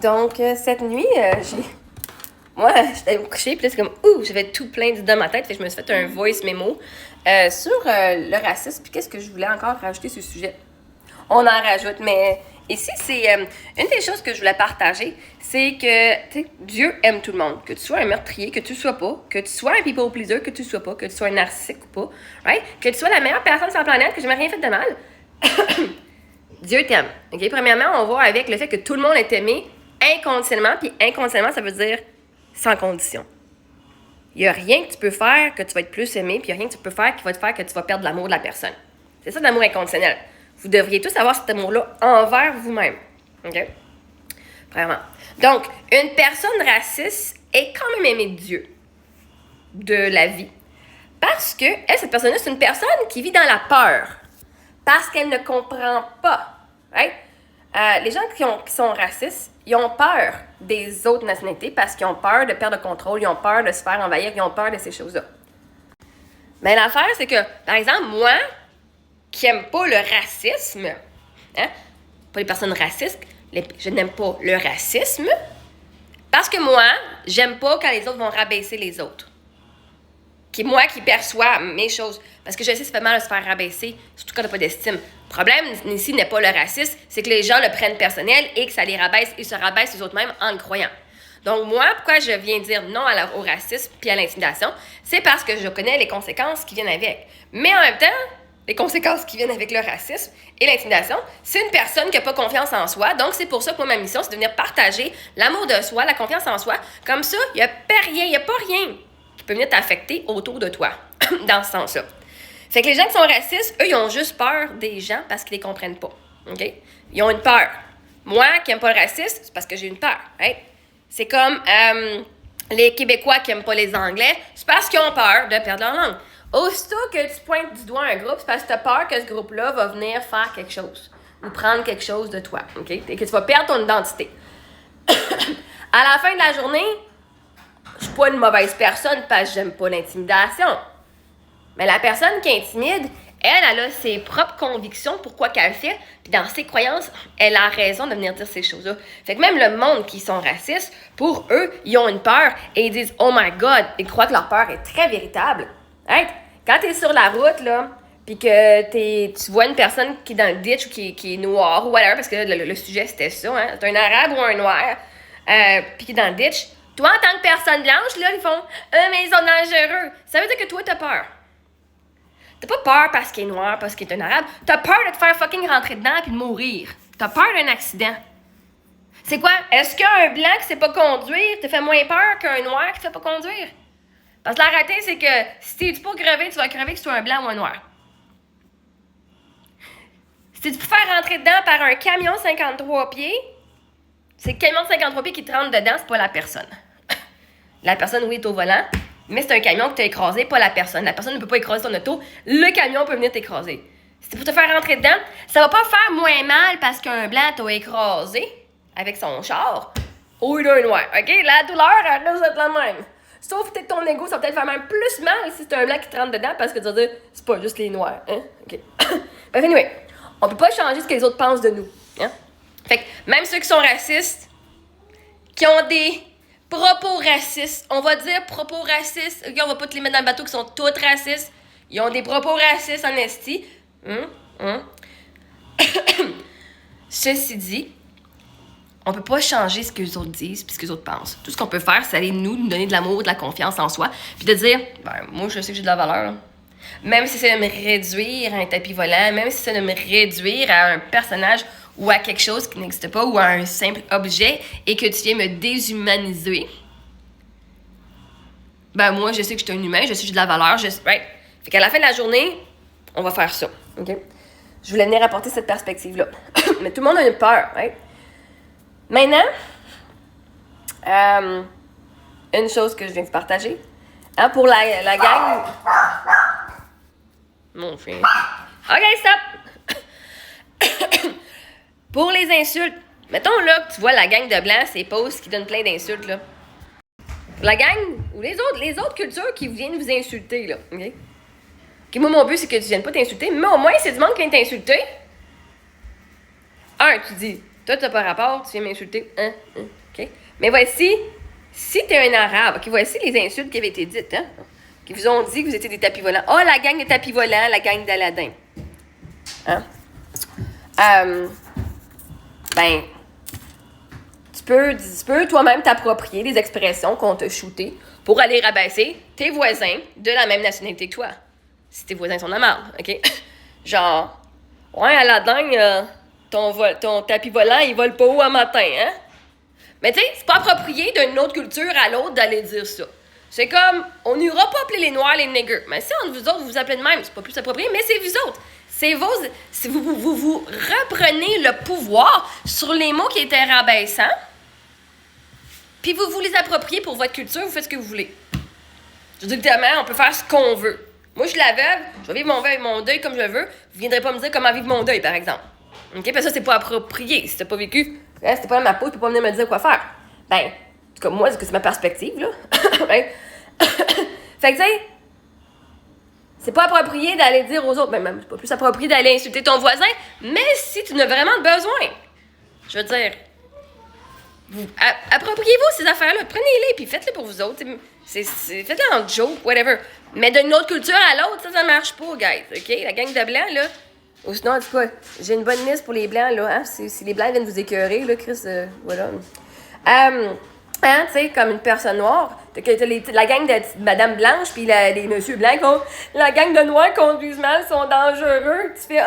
Donc, cette nuit, moi, j'étais me coucher, puis là, c'est comme, j'avais tout plein d'idées dans ma tête, fait que je me suis fait un voice memo sur le racisme, puis qu'est-ce que je voulais encore rajouter sur le sujet. On en rajoute, mais ici, c'est une des choses que je voulais partager, c'est que, tu sais, Dieu aime tout le monde. Que tu sois un meurtrier, que tu sois pas, que tu sois un people pleaser, que tu sois pas, que tu sois un narcissique ou pas, right? Que tu sois la meilleure personne sur la planète, que j'ai jamais rien fait de mal. Dieu t'aime. OK? Premièrement, on va avec le fait que tout le monde est aimé inconditionnellement, puis inconditionnellement, ça veut dire sans condition. Il n'y a rien que tu peux faire que tu vas être plus aimé, puis il n'y a rien que tu peux faire qui va te faire que tu vas perdre l'amour de la personne. C'est ça l'amour inconditionnel. Vous devriez tous avoir cet amour-là envers vous-même. OK? Vraiment. Donc, une personne raciste est quand même aimée de Dieu, de la vie. Parce que, elle, cette personne-là, c'est une personne qui vit dans la peur. Parce qu'elle ne comprend pas. Right? Les gens qui sont racistes, ils ont peur des autres nationalités parce qu'ils ont peur de perdre le contrôle, ils ont peur de se faire envahir, ils ont peur de ces choses-là. Mais l'affaire, c'est que, par exemple, moi, qui n'aime pas le racisme, hein, pas les personnes racistes, je n'aime pas le racisme, parce que moi, j'aime pas quand les autres vont rabaisser les autres. Moi qui perçois mes choses. Parce que je sais que ça fait mal de se faire rabaisser, surtout quand t'as pas d'estime. Le problème ici n'est pas le racisme, c'est que les gens le prennent personnel et que ça les rabaisse et se rabaissent eux autres mêmes en le croyant. Donc moi, pourquoi je viens dire non au racisme puis à l'intimidation, c'est parce que je connais les conséquences qui viennent avec. Mais en même temps, les conséquences qui viennent avec le racisme et l'intimidation, c'est une personne qui n'a pas confiance en soi. Donc c'est pour ça que moi, ma mission, c'est de venir partager l'amour de soi, la confiance en soi. Comme ça, il n'y a pas rien qui peut venir t'affecter autour de toi, dans ce sens-là. Fait que les gens qui sont racistes, eux, ils ont juste peur des gens parce qu'ils les comprennent pas. OK? Ils ont une peur. Moi, qui n'aime pas le racisme, c'est parce que j'ai une peur. Right? C'est comme les Québécois qui n'aiment pas les Anglais, c'est parce qu'ils ont peur de perdre leur langue. Aussitôt que tu pointes du doigt un groupe, c'est parce que tu as peur que ce groupe-là va venir faire quelque chose ou prendre quelque chose de toi. OK? Et que tu vas perdre ton identité. À la fin de la journée, je suis pas une mauvaise personne parce que j'aime pas l'intimidation. Mais la personne qui intimide, elle a ses propres convictions, pourquoi qu'elle fait, puis dans ses croyances, elle a raison de venir dire ces choses-là. Fait que même le monde qui sont racistes, pour eux, ils ont une peur et ils disent « Oh my God », ils croient que leur peur est très véritable. Right? Quand t'es sur la route, là, puis que tu vois une personne qui est dans le ditch ou qui est noire ou whatever, parce que là, le sujet c'était ça, hein, c'est un arabe ou un noir, puis qui est dans le ditch, toi, en tant que personne blanche, là, ils font « mais ils sont dangereux ». Ça veut dire que toi, t'as peur. T'as pas peur parce qu'il est noir, parce qu'il est un arabe. T'as peur de te faire fucking rentrer dedans puis de mourir. T'as peur d'un accident. C'est quoi? Est-ce qu'un blanc qui sait pas conduire te fait moins peur qu'un noir qui sait pas conduire? Parce que la réalité, c'est que si t'es pas crevé, tu vas crever que tu sois un blanc ou un noir. Si tu peux faire rentrer dedans par un camion 53 pieds, c'est le camion de 53 pieds qui te rentre dedans, c'est pas la personne. La personne, oui, est au volant, mais c'est un camion que tu as écrasé, pas la personne. La personne ne peut pas écraser ton auto, le camion peut venir t'écraser. Si c'est pour te faire rentrer dedans, ça va pas faire moins mal parce qu'un blanc t'a écrasé avec son char au lieu d'un noir. OK? La douleur, elle va être la même. Sauf peut-être ton ego, ça va peut-être faire même plus mal si c'est un blanc qui te rentre dedans parce que tu vas dire, c'est pas juste les noirs. Hein? OK. Bref, anyway, on peut pas changer ce que les autres pensent de nous. Hein? Fait que même ceux qui sont racistes, qui ont des propos racistes, on va dire propos racistes, okay, on va pas te les mettre dans le bateau qui sont toutes racistes, ils ont des propos racistes en esti. Ceci dit, on peut pas changer ce que les autres disent puis ce que les autres pensent. Tout ce qu'on peut faire, c'est aller nous donner de l'amour, de la confiance en soi, puis de dire, moi je sais que j'ai de la valeur. Là. Même si c'est de me réduire à un tapis volant, même si c'est de me réduire à un personnage ou à quelque chose qui n'existe pas, ou à un simple objet, et que tu viens me déshumaniser, moi, je sais que je suis un humain, je sais que j'ai de la valeur, right? Fait qu'à la fin de la journée, on va faire ça, OK? Je voulais venir apporter cette perspective-là. Mais tout le monde a une peur, right? Maintenant, une chose que je viens de partager, hein, pour la gang... Mon chien. OK, stop! Pour les insultes, mettons là que tu vois la gang de blancs, ces posts qui donnent plein d'insultes, là. La gang, ou les autres cultures qui viennent vous insulter, là, OK? Okay, moi, mon but, c'est que tu viennes pas t'insulter, mais au moins, c'est du monde qui vient t'insulter. Tu dis, Toi, t'as pas rapport, tu viens m'insulter. OK? Mais voici, si t'es un arabe, OK, voici les insultes qui avaient été dites, hein? Qui vous ont dit que vous étiez des tapis volants. Oh, la gang de tapis volants, la gang d'Aladin. Hein? Ben, tu peux toi-même t'approprier des expressions qu'on t'a shootées pour aller rabaisser tes voisins de la même nationalité que toi. Si tes voisins sont de la merde, OK? Genre, ouais, Aladin, ton tapis volant, il vole pas haut à matin, hein? Mais tu sais, c'est pas approprié d'une autre culture à l'autre d'aller dire ça. C'est comme, on n'ira pas appeler les Noirs les niggers. Mais si entre vous autres, vous vous appelez de même, c'est pas plus approprié, mais c'est vous autres. C'est vous reprenez le pouvoir sur les mots qui étaient rabaissants, puis vous les appropriez pour votre culture, vous faites ce que vous voulez. Je dis littéralement, on peut faire ce qu'on veut. Moi, je suis la veuve, je vais vivre mon deuil comme je veux. Vous viendrez pas me dire comment vivre mon deuil, par exemple. OK? Parce que ça, c'est pas approprié. Si t'as pas vécu, hein, si t'es pas dans ma peau, tu peux pas venir me dire quoi faire. Ben, en tout cas, moi, c'est ma perspective, là. Ben, fait que, tu sais, c'est pas approprié d'aller dire aux autres, ben, même, c'est pas plus approprié d'aller insulter ton voisin, mais si tu en as vraiment besoin, je veux dire, appropriez-vous ces affaires-là, prenez-les, puis faites-les pour vous autres. Faites-les en joke, whatever. Mais d'une autre culture à l'autre, ça marche pas, guys, OK? La gang de blancs, là, ou sinon, en tout cas, j'ai une bonne liste pour les blancs, là, hein? Si les blancs viennent vous écœurer, là, Chris, voilà. Hein, tu sais, comme une personne noire, t'as la gang de Madame Blanche, puis les Monsieur Blancs, la gang de Noirs conduisent mal, sont dangereux. Tu fais,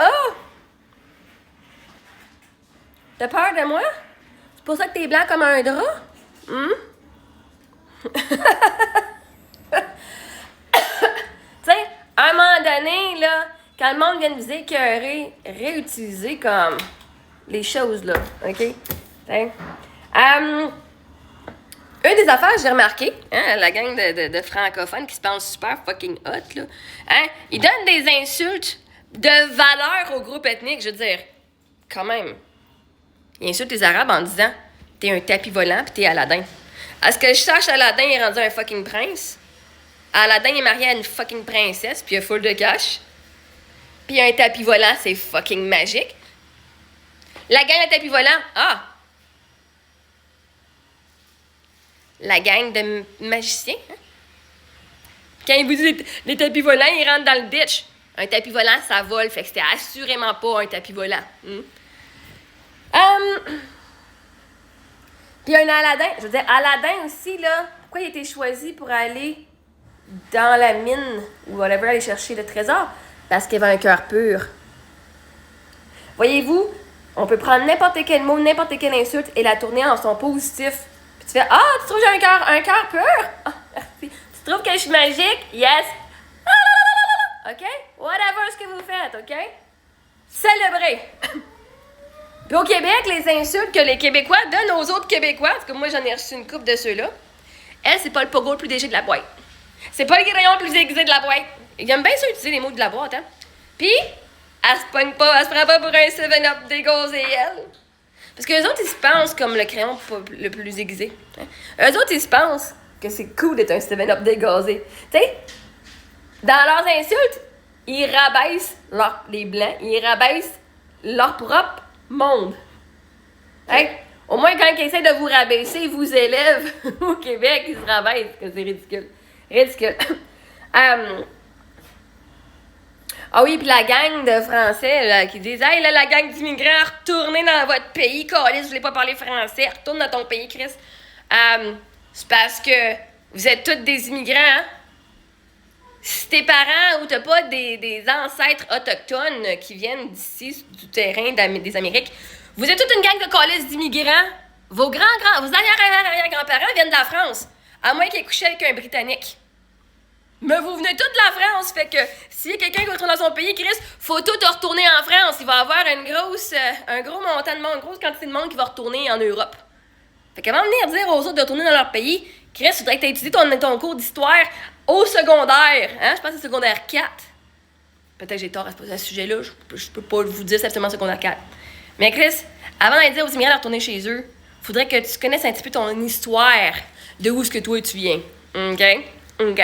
t'as peur de moi? C'est pour ça que t'es blanc comme un drap? Tu sais, à un moment donné, là, quand le monde vient de vous écœurer, réutilisez comme les choses, là, OK? T'sais. Une des affaires que j'ai remarqué, hein, la gang de francophones qui se pensent super fucking hot, là, hein, ils donnent des insultes de valeur au groupe ethnique. Je veux dire, quand même, ils insultent les Arabes en disant « T'es un tapis volant pis t'es Aladin ». À ce que je sache, Aladin est rendu un fucking prince. Aladin est marié à une fucking princesse pis il a full de cash. Pis un tapis volant, c'est fucking magique. La gang de tapis volants, la gang de magiciens. Hein? Quand ils vous disent les tapis volants, ils rentrent dans le ditch. Un tapis volant, ça vole, fait que c'était assurément pas un tapis volant. Puis un Aladin, je veux dire, Aladin aussi, là, pourquoi il a été choisi pour aller dans la mine ou whatever, aller chercher le trésor? Parce qu'il avait un cœur pur. Voyez-vous, on peut prendre n'importe quel mot, n'importe quelle insulte et la tourner en son positif. Tu fais, tu trouves que j'ai un cœur pur? Merci. Tu trouves que je suis magique? Yes. OK? Whatever ce que vous faites, OK? Célébrez. Puis au Québec, les insultes que les Québécois donnent aux autres Québécois, parce que moi, j'en ai reçu une couple de ceux-là, elle, c'est pas le pogo le plus léger de la boîte. C'est pas le crayon le plus aiguisé de la boîte. Ils aiment bien ça utiliser les mots de la boîte, hein? Puis, elle se pogne pas, elle se prend pas pour un 7-up dégazé, elle. Parce que les autres, ils se pensent comme le crayon le plus aiguisé. Hein? Eux autres, ils se pensent que c'est cool d'être un 7-up dégazé. Tu sais, dans leurs insultes, ils rabaissent les Blancs, ils rabaissent leur propre monde. Hein? Au moins, quand ils essaient de vous rabaisser, ils vous élèvent. Au Québec, ils se rabaissent, que c'est ridicule. Ridicule. Ah oui, puis la gang de Français là, qui disent « Hey, là, la gang d'immigrants, retournez dans votre pays. Caliste, vous voulez pas parler français. Retourne dans ton pays, Chris. » C'est parce que vous êtes tous des immigrants. Hein? Si tes parents ou t'as pas des ancêtres autochtones qui viennent d'ici, du terrain des Amériques, vous êtes toute une gang de caliste d'immigrants. Vos arrière-grands-parents viennent de la France. À moins qu'ils aient couché avec un Britannique. Mais vous venez tous de la France, fait que s'il y a quelqu'un qui retourne dans son pays, Chris, faut tout retourner en France. Il va y avoir un gros montant de monde, une grosse quantité de monde qui va retourner en Europe. Fait qu'avant de venir dire aux autres de retourner dans leur pays, Chris, il faudrait que tu aies étudié ton cours d'histoire au secondaire. Hein? Je pense que c'est secondaire 4. Peut-être que j'ai tort à ce sujet-là. Je peux pas vous dire c'est absolument secondaire 4. Mais Chris, avant d'aller dire aux immigrants de retourner chez eux, faudrait que tu connaisses un petit peu ton histoire de où est-ce que toi tu viens. OK? OK.